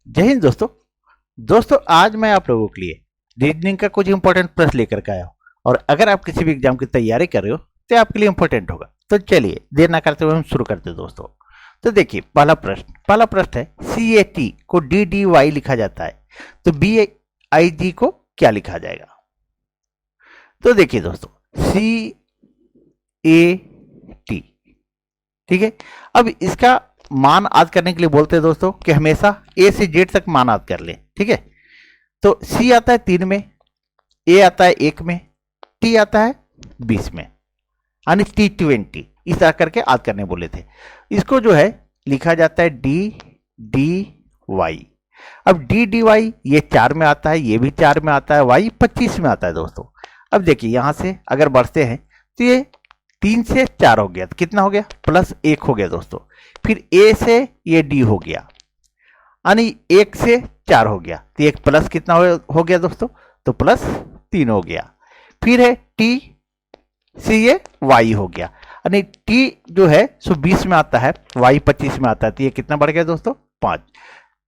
जय हिंद दोस्तों। आज मैं आप लोगों के लिए रीजनिंग का कुछ इंपॉर्टेंट प्रश्न लेकर के आया हूँ और अगर आप किसी भी एग्जाम की तैयारी कर रहे हो तो आपके लिए इंपॉर्टेंट होगा। तो चलिए देर ना करते हुए हम शुरू करते हैं दोस्तों। तो देखिए पहला प्रश्न है CAT को DDY लिखा जाता है तो BIG को क्या लिखा जाएगा। तो देखिए दोस्तों CAT, ठीक है। अब इसका मान याद करने के लिए बोलते हैं दोस्तों कि हमेशा A से Z तक मान याद कर लें, ठीक है। तो C आता है 3 में, A आता है 1 में, T आता है 20 में, यानी T20 इस तरह करके याद करने बोले थे। इसको जो है लिखा जाता है DDY। अब DDY ये 4 में आता है, ये भी 4 में आता है, Y 25 में आता है दोस्तों। अब देखिए यहां से अगर बढ़ते हैं तो ये 3 से 4 हो गया, तो कितना हो गया +1 हो गया दोस्तों। फिर A से ये D हो गया, यानी 1 से 4 हो गया, तो एक प्लस कितना हो गया दोस्तों, तो +3 हो गया। फिर है T से ये Y हो गया, यानी T जो है सो 20 में आता है, Y 25 में आता है, तो ये कितना बढ़ गया दोस्तों 5।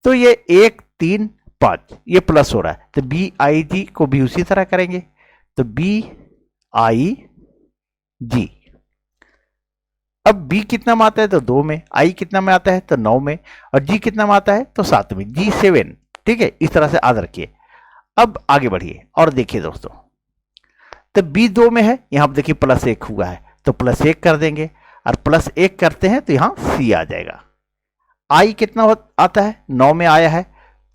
तो ये 1 3 5 ये प्लस हो रहा है, तो BIG को भी उसी तरह करेंगे, तो BIG। अब B कितना में आता है तो 2 में, I कितना में आता है तो 9 में, और G कितना में आता है तो 7 में, G7, ठीक है। इस तरह से याद रखिए। अब आगे बढ़िए और देखिए दोस्तों, तो B 2 में है, यहां पर देखिए +1 हुआ है तो +1 कर देंगे, और +1 करते हैं तो यहां C आ जाएगा। I कितना आता है 9 में आया है,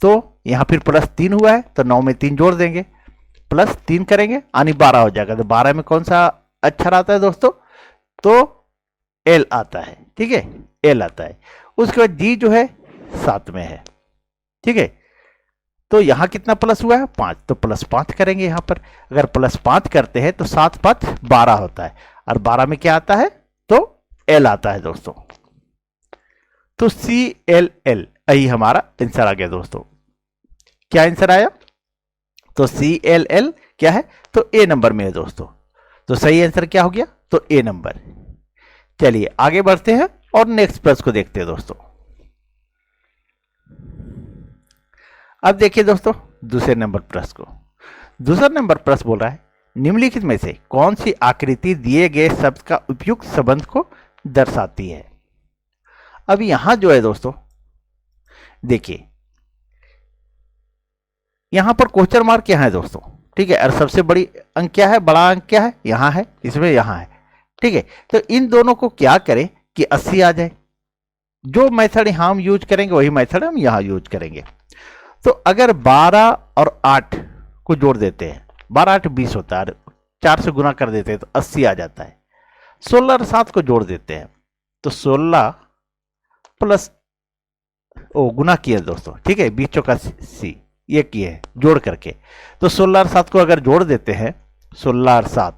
तो यहां फिर +3 हुआ है तो 9 में 3 जोड़ देंगे, +3 करेंगे यानी 12 हो जाएगा। तो 12 में कौन सा अक्षर आता है दोस्तों, तो L आता है, ठीक है, L आता है। उसके बाद G जो है 7 में है, ठीक है। तो यहां कितना प्लस हुआ है 5, तो +5 करेंगे यहां पर। अगर +5 करते हैं तो 7 5 12 होता है, और 12 में क्या आता है तो L आता है दोस्तों। तो CLL यही हमारा आंसर आ गया दोस्तों। क्या आंसर आया, तो CLL क्या है तो A नंबर में है दोस्तों। तो सही आंसर क्या हो गया, तो A नंबर। चलिए आगे बढ़ते हैं और नेक्स्ट प्रश्न को देखते हैं दोस्तों। अब देखिए दोस्तों दूसरे नंबर प्रश्न को। दूसरा नंबर प्रश्न बोल रहा है निम्नलिखित में से कौन सी आकृति दिए गए शब्द का उपयुक्त संबंध को दर्शाती है। अब यहां जो है दोस्तों देखिए यहां पर क्वेश्चन मार्क क्या है दोस्तों, ठीक है। और सबसे बड़ी अंक क्या है, बड़ा अंक क्या है, यहां है, इसमें यहां है, ठीक है। तो इन दोनों को क्या करें कि 80 आ जाए। जो मेथड हम यूज करेंगे वही मेथड हम यहां यूज करेंगे। तो अगर 12 और 8 को जोड़ देते हैं, 12 8 20 होता है, 4 से गुना कर देते हैं तो 80 आ जाता है। 16 और 7 को जोड़ देते हैं तो 16 प्लस गुना किया दोस्तों, ठीक है, 20 चौका 80 ये किए हैं जोड़ करके। तो 16 और 7 को अगर जोड़ देते हैं, 16 और 7,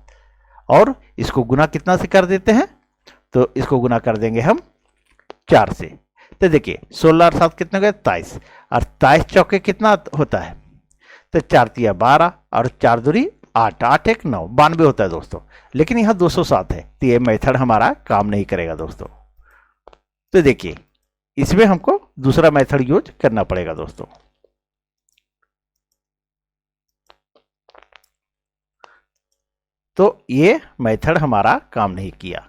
और इसको गुना कितना से कर देते हैं, तो इसको गुना कर देंगे हम 4 से। तो देखिए 16 और 7 कितना गए 23, और 23 चौके कितना होता है, तो 4 तिया 12 और 4 दूरी 8, 8 1 9 92 होता है दोस्तों। लेकिन यहाँ 207 है, तो ये मेथड हमारा काम नहीं करेगा दोस्तों। तो देखिए इसमें हमको दूसरा मेथड यूज करना पड़ेगा दोस्तों। तो ये मेथड हमारा काम नहीं किया,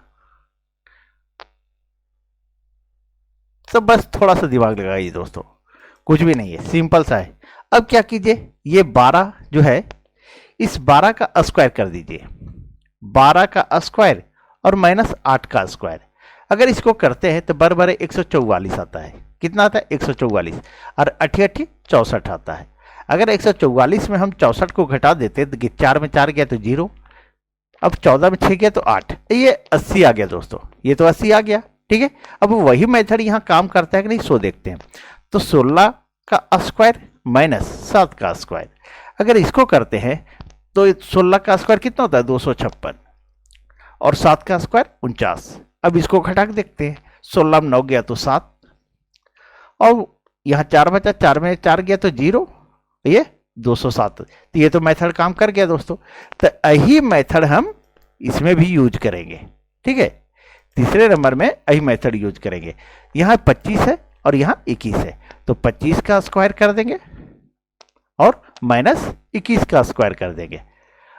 तो बस थोड़ा सा दिमाग लगाइए दोस्तों, कुछ भी नहीं है, सिंपल सा है। अब क्या कीजिए, ये 12 जो है इस 12 का स्क्वायर कर दीजिए, 12 का स्क्वायर और -8 का स्क्वायर। अगर इसको करते हैं तो बराबर 144 आता है। कितना आता है 144, और 8 8 64 आता है। अगर 144 में हम 64 को घटा देते तो 4 में 4 गया तो 0, अब 14 में 6 गया तो 8, ये 80 आ गया दोस्तों। ये तो 80 आ गया, ठीक है। अब वही मेथड यहां काम करता है कि नहीं सो देखते हैं। तो 16 का स्क्वायर -7 का स्क्वायर, अगर इसको करते हैं तो 16 का स्क्वायर कितना होता है 256, और 7 का स्क्वायर 49। अब इसको घटा के देखते हैं, 16 में 9 गया तो 7, और यहां 4 बचा, 4 में 4 गया तो 0, ये 207। तो ये तो मेथड काम कर गया दोस्तों। तो यही मेथड हम इसमें भी यूज करेंगे, ठीक है। तीसरे नंबर में यही मेथड यूज करेंगे। यहाँ 25 है और यहाँ 21 है, तो 25 का स्क्वायर कर देंगे और माइनस 21 का स्क्वायर कर देंगे।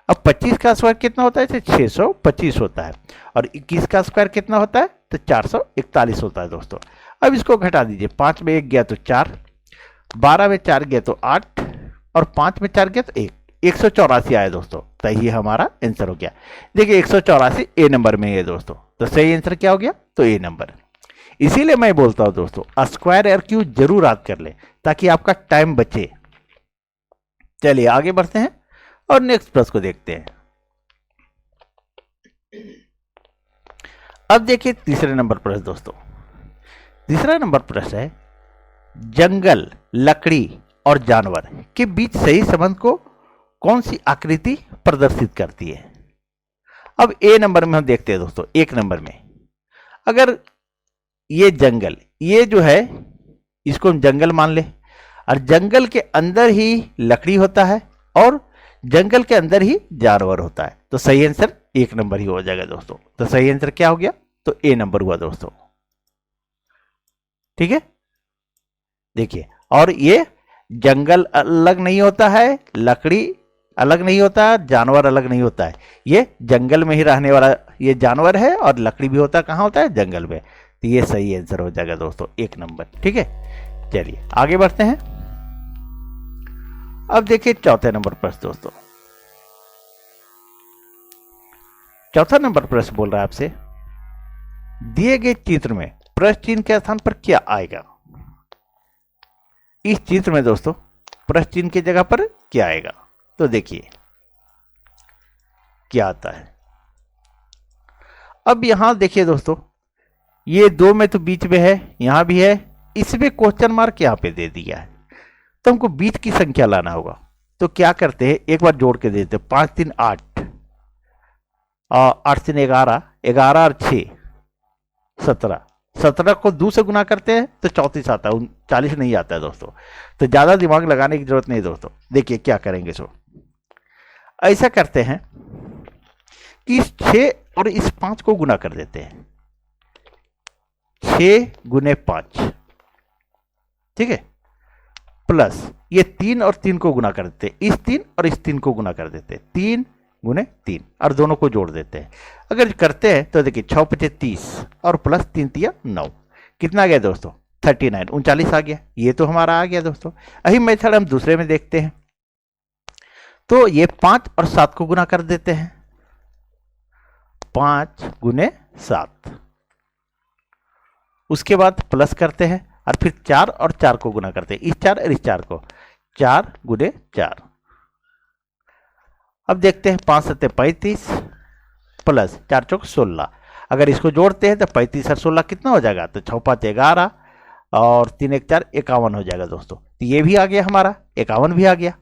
अब 25 का स्क्वायर कितना होता है, 625 होता है, और 21 का स्क्वायर कितना होता है, तो 441 होता है दोस्तों। अब इसको घटा दीजिए, 5 में 1 गया तो 4, 12 में 4 गया तो 8, और 5 में 4 गया तो 1, 184 आया दोस्तों। तो ये हमारा आंसर हो गया। देखिए 184 ए नंबर में है दोस्तों। तो सही आंसर क्या हो गया, तो ए नंबर। इसीलिए मैं बोलता हूं दोस्तों, स्क्वायर एयर क्यू जरूर याद कर ले ताकि आपका टाइम बचे। चलिए आगे बढ़ते हैं और नेक्स्ट प्रश्न को देखते हैं। अब देखिए तीसरे नंबर प्रश्न दोस्तों। तीसरा नंबर प्रश्न है, जंगल, लकड़ी और जानवर के बीच सही संबंध को कौन सी आकृति प्रदर्शित करती है। अब ए नंबर में हम देखते हैं दोस्तों। एक नंबर में अगर ये जंगल, ये जो है इसको हम जंगल मान ले, और जंगल के अंदर ही लकड़ी होता है और जंगल के अंदर ही जानवर होता है, तो सही आंसर एक नंबर ही हो जाएगा दोस्तों। तो सही आंसर क्या हो गया, तो ए नंबर हुआ दोस्तों। ठीक है, देखिए, और ये जंगल अलग नहीं होता है, लकड़ी अलग नहीं होता है, जानवर अलग नहीं होता है, ये जंगल में ही रहने वाला ये जानवर है, और लकड़ी भी होता है, कहां होता है, जंगल में। तो ये सही आंसर हो जाएगा दोस्तों, एक नंबर। ठीक है, चलिए आगे बढ़ते हैं। अब देखिए चौथे नंबर प्रश्न दोस्तों। चौथा नंबर प्रश्न बोल रहा है आपसे, दिए गए चित्र में प्रश्न चिन्ह के स्थान पर क्या आएगा। इस चित्र में दोस्तों प्रश्न चिन्ह की जगह पर क्या आएगा, तो देखिए क्या आता है। अब यहां देखिए दोस्तों, ये 2 में तो बीच में है, यहां भी है, इसमें क्वेश्चन मार्क यहां पे दे दिया है, तो हमको बीच की संख्या लाना होगा। तो क्या करते हैं, एक बार जोड़ के देते हैं, 5 3 8, 8 3 11, 11 और 6 17, 17 को 2 से गुना करते हैं तो 34 आता है, 40 नहीं आता है दोस्तों। तो ज्यादा दिमाग लगाने की जरूरत नहीं दोस्तों। देखिए क्या करेंगे, सो ऐसा करते हैं कि इस 6 और इस 5 को गुना कर देते हैं, 6 गुने 5, ठीक है, प्लस ये 3 और 3 को गुना कर देते हैं, इस 3 और इस 3 को गुना कर देते हैं, 3 गुने 3, और दोनों को जोड़ देते हैं। अगर करते हैं तो देखिए 6 5 30 और प्लस 3 3 9, कितना आ गया दोस्तों, 39, 39 आ गया। ये तो हमारा आ गया दोस्तों। यही मेथड हम दूसरे में देखते हैं। तो ये 5 और 7 को गुना कर देते हैं, 5 गुने 7, उसके बाद प्लस करते हैं और फिर 4 और 4 को गुना करते हैं, इस 4 और इस 4 को, 4 गुने 4। अब देखते हैं 5 7 35 प्लस 4 चौक 16, अगर इसको जोड़ते हैं तो 35 और 16 कितना हो जाएगा, तो 6 5 11 और 3 1 4 51 हो जाएगा दोस्तों। तो ये भी आ गया हमारा, 51 भी आ गया।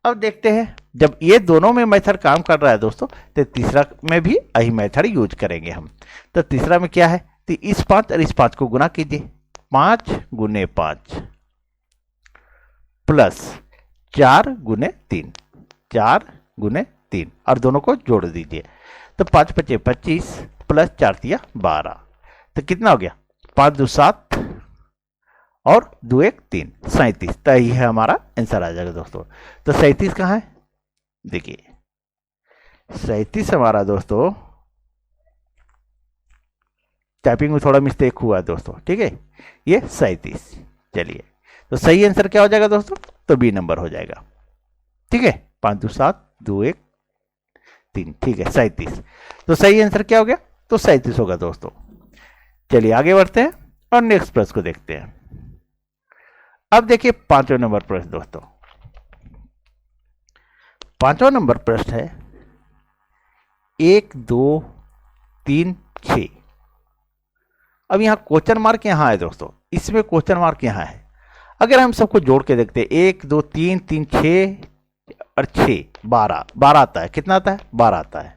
अब देखते हैं जब ये दोनों में मेथड काम कर रहा है दोस्तों, तो तीसरा में भी यही मेथड यूज करेंगे हम। तो तीसरा में क्या है, तो इस 5 और इस 5 को गुना कीजिए, 5 गुने 5 प्लस 4 गुने 3, 4 गुने 3, और दोनों को जोड़ दीजिए। तो 5 5 25 प्लस 4 3 12, तो कितना हो गया, 5 2 7 और 2 1 3, 37। तो यही है हमारा आंसर आ जाएगा दोस्तों। तो 37 कहाँ है, देखिए 37 हमारा दोस्तों, टाइपिंग में थोड़ा मिस्टेक हुआ है दोस्तों, ठीक है, ये 37। चलिए तो सही आंसर क्या हो जाएगा दोस्तों, तो बी नंबर हो जाएगा। ठीक है, 5 2 7 2 1 3, ठीक है 37। तो सही आंसर क्या हो गया, तो 37 होगा दोस्तों। चलिए आगे बढ़ते हैं और नेक्स्ट प्रश्न को देखते हैं। अब देखिए 5वां नंबर प्रश्न दोस्तों। 5वां नंबर प्रश्न है 1 2 3 6। अब यहां क्वेश्चन मार्क यहां है दोस्तों, इसमें क्वेश्चन मार्क यहां है। अगर हम सबको जोड़ के देखते हैं, 1 2 3 3 6 और 6 12, 12 आता है, कितना आता है, 12 आता है।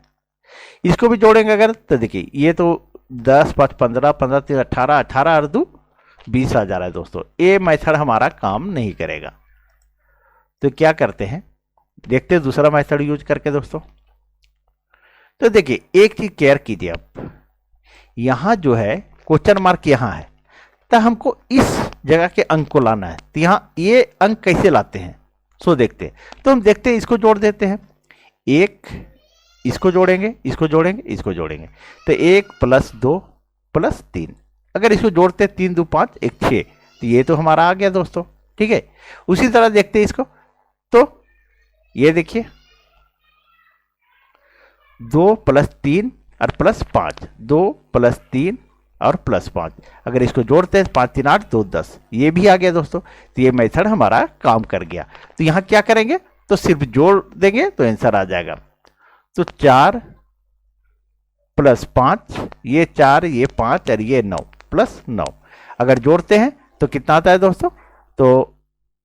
इसको भी जोड़ेंगे अगर, तो देखिए ये तो 10 5 15 15 3 18, 18 और 2 20 आ जा रहा है दोस्तों। ये मेथड हमारा काम नहीं करेगा, तो क्या करते हैं, देखते हैं दूसरा मेथड यूज करके दोस्तों। तो देखिए एक चीज केयर कीजिए, आप यहां जो है क्वेश्चन मार्क यहां है, तो हमको इस जगह के अंक को लाना है। तो यहाँ ये अंक कैसे लाते हैं सो देखते हैं। तो हम देखते हैं, इसको जोड़ देते हैं, एक इसको जोड़ेंगे, इसको जोड़ेंगे, इसको जोड़ेंगे, तो 1 + 2 + 3। अगर इसको जोड़ते हैं 3 × 2 = 5, 1 = 6, तो ये तो हमारा आ गया दोस्तों। ठीक है, उसी तरह देखते हैं इसको। तो ये देखिए 2 + 3 और +5, 2 + 3 और +5। अगर इसको जोड़ते हैं 5 × 3 = 8, 2 × 10, ये भी आ गया दोस्तों। तो ये मेथड हमारा काम कर गया। तो यहाँ क्या करेंगे, तो सिर्फ जोड़ देंगे तो आंसर आ जाएगा। तो 4 + 5, ये 4, ये 5 और ये 9 + 9। अगर जोड़ते हैं तो कितना आता है दोस्तों, तो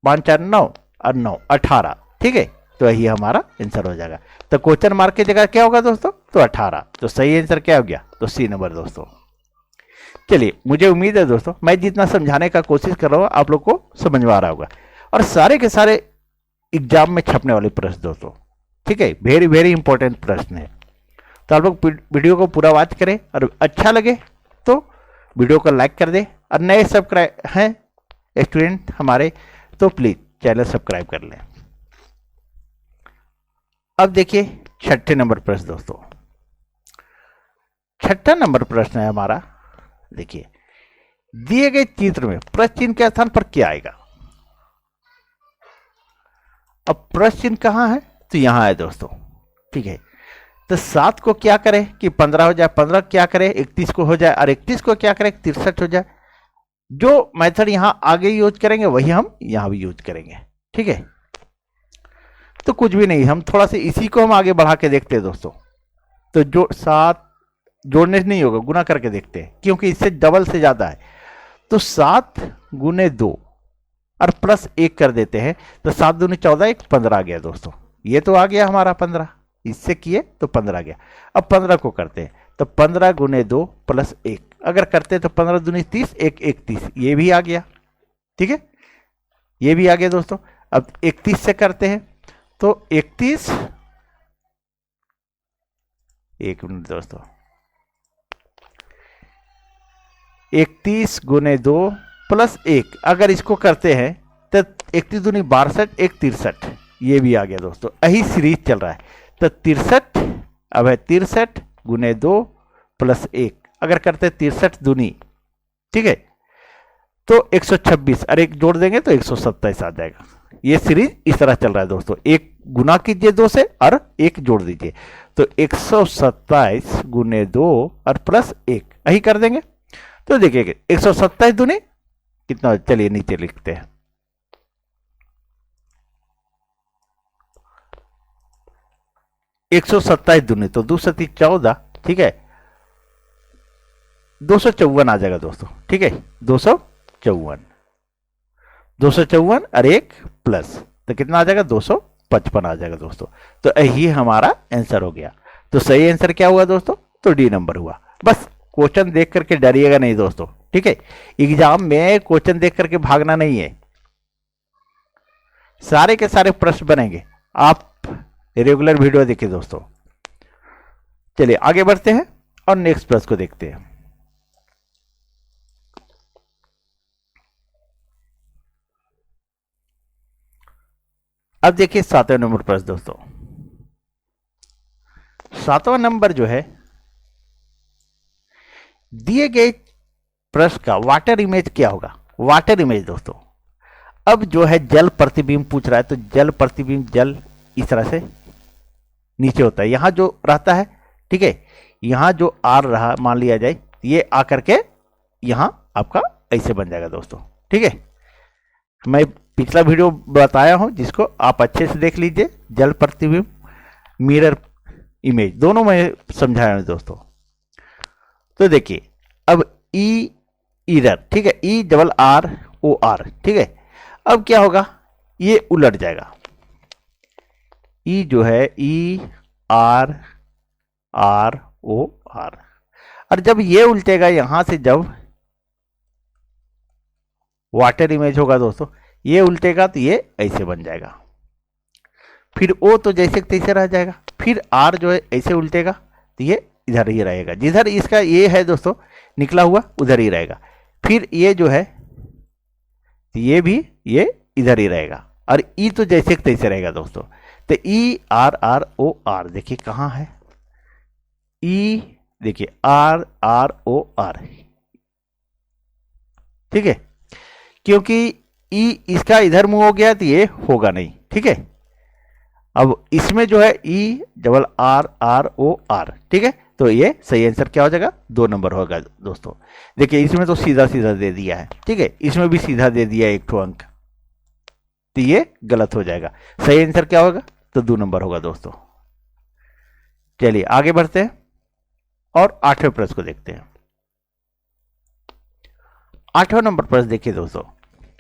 5 × 4 = 9 और 9 = 18। ठीक है, तो यही हमारा आंसर हो जाएगा। तो क्वेश्चन मार्क की जगह क्या होगा दोस्तों, तो 18। तो सही आंसर क्या हो गया, तो सी नंबर दोस्तों। चलिए, मुझे उम्मीद है दोस्तों मैं जितना समझाने का कोशिश कर रहा हूँ आप लोग को समझ में आ रहा होगा, और सारे के सारे एग्जाम में छपने वाले प्रश्न दोस्तों। ठीक है, वेरी वेरी इंपॉर्टेंट प्रश्न है। तो आप लोग वीडियो को पूरा वॉच करें, और अच्छा लगे तो वीडियो को लाइक कर दें, और नए सब्सक्राइब हैं स्टूडेंट हमारे तो प्लीज चैनल सब्सक्राइब कर लें। अब देखिए 6ठे नंबर प्रश्न दोस्तों। 6ठा नंबर प्रश्न है हमारा, देखिए दिए गए चित्र में प्रश्न चिन्ह के स्थान पर क्या आएगा। अब प्रश्न चिन्ह कहां है, तो यहां है दोस्तों। ठीक है, तो 7 को क्या करें कि 15 हो जाए, 15 क्या करें 31 को हो जाए, और 31 को क्या करें 63 हो जाए। जो मेथड यहां आगे यूज करेंगे वही हम यहां भी यूज करेंगे। ठीक है, तो कुछ भी नहीं, हम थोड़ा सा इसी को हम आगे बढ़ा के देखते हैं दोस्तों। तो जो 7 जोड़ने से नहीं होगा, गुना करके देखते हैं, क्योंकि इससे डबल से ज्यादा है। तो 7 × 2 और +1 कर देते हैं, तो 7 × 2 = 14, 1 15 आ गया दोस्तों। ये तो आ गया हमारा 15, इससे किए तो 15 आ गया। अब 15 को करते हैं, तो 15 × 2 + 1 अगर करते हैं तो 15 × 2 = 30, 1 = 31, ये भी आ गया। ठीक है, ये भी आ गया दोस्तों। अब 31 से करते हैं, तो 31, एक मिनट दोस्तों, 31 × 2 + 1 अगर इसको करते हैं तो 31 × 2 = 62, 1 = 63, ये भी आ गया दोस्तों। यही सीरीज चल रहा है। तो 63, अब है 63 × 2 + 1 अगर करते हैं 63 दूनी, ठीक है, तो 126 और एक जोड़ देंगे तो 127 आ जाएगा। ये सीरीज इस तरह चल रहा है दोस्तों। एक गुना कीजिए 2 से और एक जोड़ दीजिए, तो 127 × 2 और +1 यही कर देंगे। तो देखिए 127 दूनी कितना, चलिए नीचे लिखते हैं, एक 127 दूनी तो 2 × 3 = 14, ठीक है, 254 आ जाएगा दोस्तों। ठीक है, 254 और एक प्लस तो कितना आ जाएगा, 255 आ जाएगा दोस्तों। तो यही हमारा आंसर हो गया। तो सही आंसर क्या हुआ दोस्तों, तो डी नंबर हुआ। बस क्वेश्चन देख करके डरिएगा नहीं दोस्तों। ठीक है, एग्जाम में क्वेश्चन देख करके भागना नहीं है, सारे के सारे प्रश्न बनेंगे। आप रेगुलर वीडियो देखिए दोस्तों। चलिए आगे बढ़ते हैं और नेक्स्ट प्रश्न को देखते हैं। अब देखिए 7वें नंबर प्रश्न दोस्तों। 7वां नंबर जो है, दिए गए प्रश्न का वाटर इमेज क्या होगा। वाटर इमेज दोस्तों, अब जो है जल प्रतिबिंब पूछ रहा है, तो जल प्रतिबिंब, जल इस तरह से नीचे होता है, यहां जो रहता है, ठीक है, यहां जो आर रहा मान लिया जाए, ये आकर के यहां आपका ऐसे बन जाएगा दोस्तों। ठीक है, मैं पिछला वीडियो बताया हूं जिसको आप अच्छे से देख लीजिए, जल प्रतिबिंब, मिरर इमेज, दोनों में समझाया हूं दोस्तों। तो देखिए अब ई इरर, ठीक है, E double R O R, ठीक है, अब क्या होगा, ये उलट जाएगा, ई जो है E R R O R, और जब ये उल्टेगा यहां से, जब वाटर इमेज होगा दोस्तों, ये उल्टेगा तो ये ऐसे बन जाएगा, फिर ओ तो जैसे तैसे रह जाएगा, फिर आर जो है ऐसे उल्टेगा तो ये इधर ही रहेगा, जिधर इसका ये है दोस्तों निकला हुआ उधर ही रहेगा, फिर ये जो है ये भी ये इधर ही रहेगा, और ई तो जैसे तैसे रहेगा दोस्तों। तो E R R O R देखिए कहाँ है, ई देखिए आर आर ओ आर, ठीक है, क्योंकि ई इसका इधर मुंह हो गया तो ये होगा नहीं, ठीक है। अब इसमें जो है E double R R O R, ठीक है, तो ये सही आंसर क्या हो जाएगा, 2 नंबर होगा दोस्तों। देखिए इसमें तो सीधा सीधा दे दिया है, ठीक है, इसमें भी सीधा दे दिया 1 ठो अंक, तो ये गलत हो जाएगा। सही आंसर क्या होगा, तो 2 नंबर होगा दोस्तों। चलिए आगे बढ़ते हैं और 8वें प्रश्न को देखते हैं। 8वां नंबर प्रश्न देखिए दोस्तों,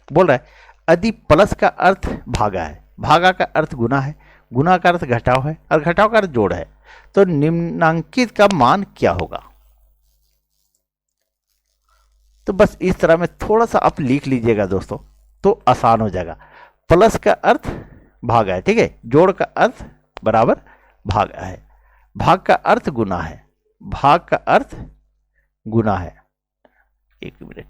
बोल रहा है यदि प्लस का अर्थ भागा है, भागा का अर्थ गुना है, गुना का अर्थ घटाव है, और घटाव का अर्थ जोड़ है, तो निम्नांकित का मान क्या होगा। तो बस इस तरह में थोड़ा सा आप लिख लीजिएगा दोस्तों, तो आसान हो जाएगा। प्लस का अर्थ भागा है, ठीक है, जोड़ का अर्थ बराबर भागा है, भाग का अर्थ गुना है, भाग का अर्थ गुना है। 1 मिनट,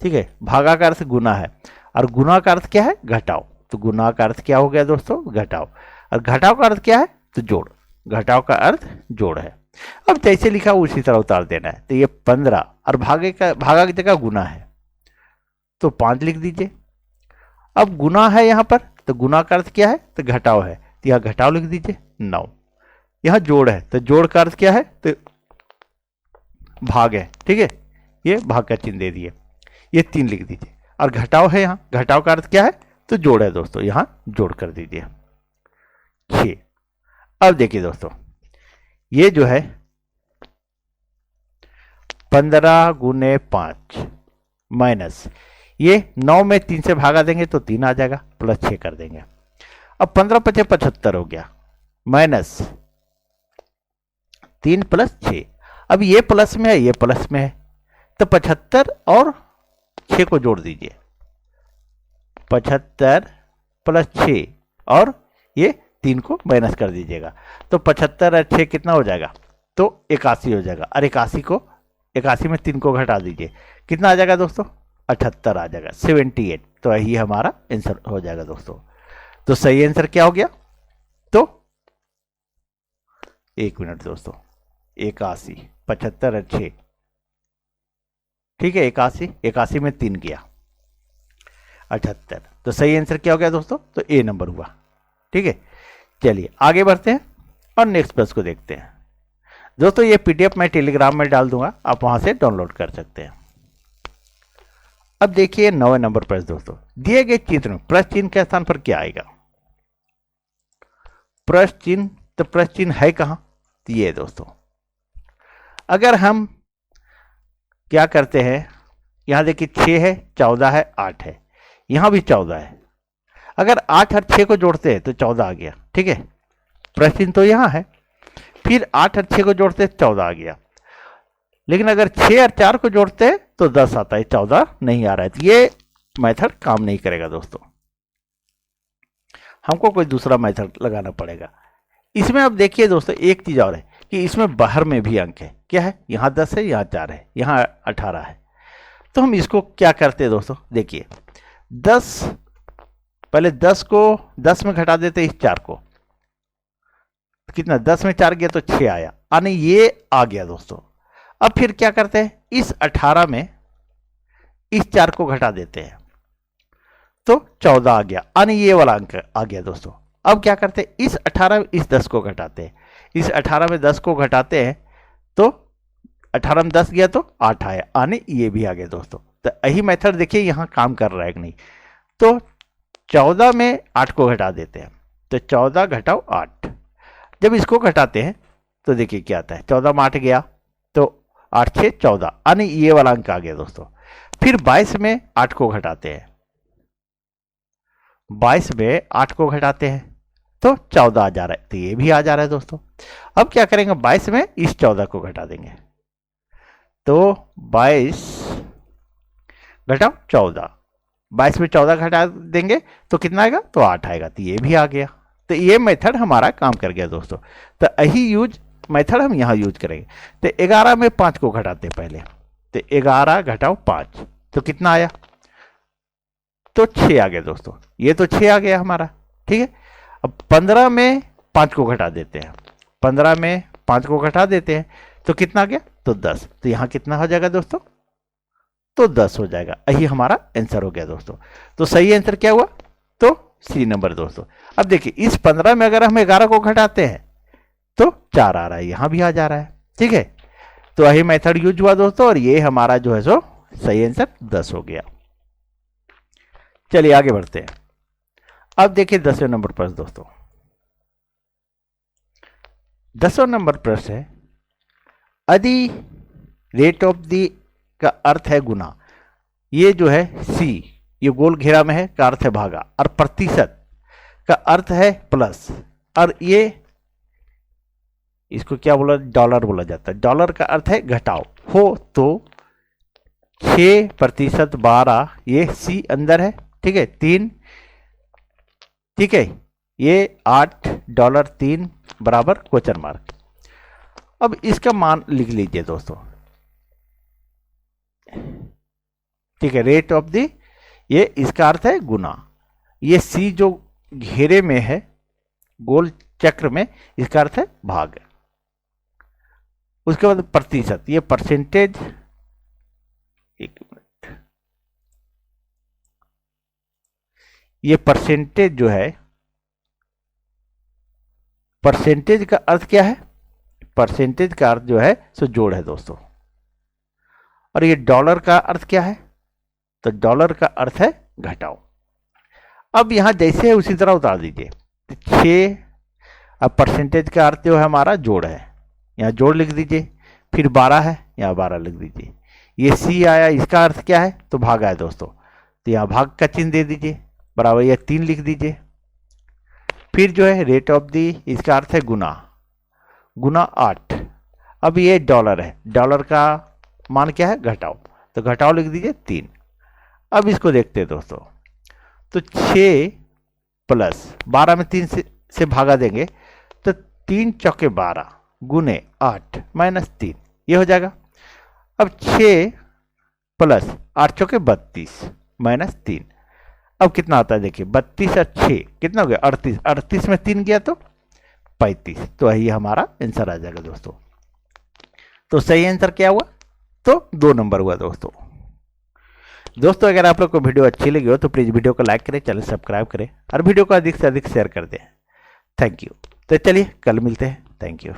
ठीक है, भागा का अर्थ गुना है, और गुना का अर्थ क्या है, घटाव, तो गुना का अर्थ क्या हो गया दोस्तों, घटाव, और घटाव का अर्थ क्या है, तो जोड़, घटाव का अर्थ जोड़ है। अब जैसे लिखा उसी तरह उतार देना है। तो ये 15 और भागा की जगह गुना है, तो 5 लिख दीजिए। अब गुना है यहां पर, तो गुना का अर्थ क्या है, तो घटाव है, तो यहां घटाव लिख दीजिए 9। यहां जोड़ है, तो जोड़ का अर्थ क्या है, तो भाग है, ठीक है, ये भाग का चिन्ह दे दिए, ये 3 लिख दीजिए। और घटाव है, यहां घटाव का अर्थ क्या है, तो जोड़ है दोस्तों, यहां जोड़ कर दीजिए 6। अब देखिए दोस्तों, ये जो है 15 गुने 5 माइनस, ये 9 में 3 से भागा देंगे तो 3 आ जाएगा, प्लस 6 कर देंगे। अब 15 × 5 = 75 हो गया, माइनस 3 + 6। अब ये प्लस में है, ये प्लस में है, तो 75 और 6 को जोड़ दीजिए, 75 + 6 और ये 3 को माइनस कर दीजिएगा, तो 75 और 6 कितना हो जाएगा, तो 81 हो जाएगा। और 81 में 3 को घटा दीजिए, कितना आ जाएगा दोस्तों, 78 आ जाएगा, 78। तो यही हमारा आंसर हो जाएगा दोस्तों। तो सही आंसर क्या हो गया, तो 1 मिनट दोस्तों, 81 75 और 6, ठीक है, 81 में 3 गया 78, तो सही आंसर क्या हो गया दोस्तों, तो ए नंबर हुआ, ठीक है। चलिए आगे बढ़ते हैं और नेक्स्ट प्रश्न को देखते हैं दोस्तों। ये पीडीएफ मैं टेलीग्राम में डाल दूंगा, आप वहां से डाउनलोड कर सकते हैं। अब देखिए 9वें नंबर प्रश्न दोस्तों, दिए गए चित्र में प्रश्न चिन्ह के स्थान पर क्या आएगा। प्रश्न चिन्ह, तो प्रश्न चिन्ह है कहां, तो ये दोस्तों, अगर हम क्या करते हैं, यहां देखिए 6 है, 14 है, 8 है, यहां भी 14 है, अगर 8 और 6 को जोड़ते हैं तो 14 आ गया, ठीक है, प्रश्न चिन्ह तो यहां है। फिर 8 और 6 को जोड़ते हैं 14 आ गया, लेकिन अगर 6 और 4 को जोड़ते हैं तो 10 आता है, 14 नहीं आ रहा है, तो ये मेथड काम नहीं करेगा दोस्तों, हमको कोई दूसरा मेथड लगाना पड़ेगा। इसमें अब देखिए दोस्तों, एक चीज और है कि इसमें बाहर में भी अंक है, क्या है, यहां 10 है, यहां 4 है, यहां 18 है, तो हम इसको क्या करते हैं दोस्तों, देखिए 10, पहले 10 को 10 में घटा देते इस 4 को, कितना, 10 में 4 गया तो 6 आया, यानी ये आ गया दोस्तों। अब फिर क्या करते हैं, इस 18 में इस 4 को घटा देते हैं तो 14 आ गया, यानी ये वाला अंक आ गया दोस्तों। अब क्या करते हैं, इस 18 में इस 10 को घटाते हैं, इस 18 में 10 को घटाते हैं तो 18 में 10 गया तो 8 आया, यानी ये भी आ गया दोस्तों। तो यही मेथड देखिए यहां काम कर रहा है कि नहीं, तो 14 में 8 को घटा देते हैं, तो 14 घटाओ 8, जब इसको घटाते हैं तो देखिए क्या आता है, 14 में 8 गया तो 8 6 14, यानी ये वाला अंक आ गया दोस्तों। फिर 22 में 8 को घटाते हैं, 22 में 8 को घटाते हैं तो 14 आ जा रहा है, तो ये भी आ जा रहा है दोस्तों। अब क्या करेंगे, 22 में इस 14 को घटा देंगे, तो 22 घटाओ 14, 22 में 14 घटा देंगे तो कितना आएगा, तो 8 आएगा, तो ये भी आ गया। तो ये मेथड हमारा काम कर गया दोस्तों। तो यही यूज मेथड हम यहाँ यूज करेंगे। तो 11 में 5 को घटाते पहले, तो 11 घटाओ 5 तो कितना आया, तो 6 आ गया दोस्तों, ये तो 6 आ गया हमारा। ठीक है, अब 15 में 5 को घटा देते हैं, 15 में 5 को घटा देते हैं तो कितना आ गया, तो 10। तो यहाँ कितना हो जाएगा दोस्तों, तो 10 हो जाएगा। यही हमारा आंसर हो गया दोस्तों। तो सही आंसर क्या हुआ, तो सी नंबर दोस्तों। अब देखिए इस 15 में अगर हम 11 को घटाते हैं तो 4 आ रहा है, यहां भी आ जा रहा है। ठीक है, तो यही मेथड यूज हुआ दोस्तों, और ये हमारा जो है सो सही आंसर 10 हो गया। चलिए आगे बढ़ते हैं। अब देखिए 10वें नंबर प्रश्न दोस्तों। 10वां नंबर प्रश्न है, यदि रेट ऑफ दी का अर्थ है गुना, ये जो है सी, ये गोल घेरा में है का अर्थ है भागा, और प्रतिशत का अर्थ है प्लस, और ये इसको क्या बोला, डॉलर बोला जाता है, डॉलर का अर्थ है घटाओ हो, तो 6% 12, ये सी अंदर है। ठीक है, 3, ठीक है, ये $8 बराबर क्वेश्चन मार्क। अब इसका मान लिख लीजिए दोस्तों। ठीक है, रेट ऑफ दी, ये इसका अर्थ है गुना, ये सी जो घेरे में है गोल चक्र में, इसका अर्थ है भाग। उसके बाद प्रतिशत, ये परसेंटेज, एक मिनट, ये परसेंटेज जो है, परसेंटेज का अर्थ क्या है, परसेंटेज का अर्थ जो है सो जोड़ है दोस्तों। और ये डॉलर का अर्थ क्या है, तो डॉलर का अर्थ है घटाओ। अब यहां जैसे है उसी तरह उतार दीजिए। 6, अब परसेंटेज का अर्थ जो है हमारा जोड़ है, यहाँ जोड़ लिख दीजिए, फिर 12 है, यहाँ 12 लिख दीजिए। ये सी आया, इसका अर्थ क्या है, तो भागा है दोस्तों, तो यहाँ भाग का चिन्ह दे दीजिए, बराबर ये 3 लिख दीजिए। फिर जो है रेट ऑफ दी, इसका अर्थ है गुना, गुना 8। अब ये डॉलर है, डॉलर का मान क्या है, घटाओ, तो घटाओ लिख दीजिए 3। अब इसको देखते हैं दोस्तों, तो 6 प्लस 12 में 3 से भागा देंगे, तो 3 चौके 12 गुने 8 माइनस 3, ये हो जाएगा। अब 6 प्लस 8 चौके 32 माइनस 3, अब कितना आता है देखिए, 32 और 6 कितना हो गया, 38, 38 में 3 गया तो 35, तो यही हमारा आंसर आ जाएगा दोस्तों। तो सही आंसर क्या हुआ, तो 2 नंबर हुआ दोस्तों। दोस्तों अगर आप लोग को वीडियो अच्छी लगी हो तो प्लीज वीडियो को लाइक करें, चैनल सब्सक्राइब करें, और वीडियो को अधिक से अधिक शेयर कर दें। Thank you. तो चलिए कल मिलते हैं, थैंक यू।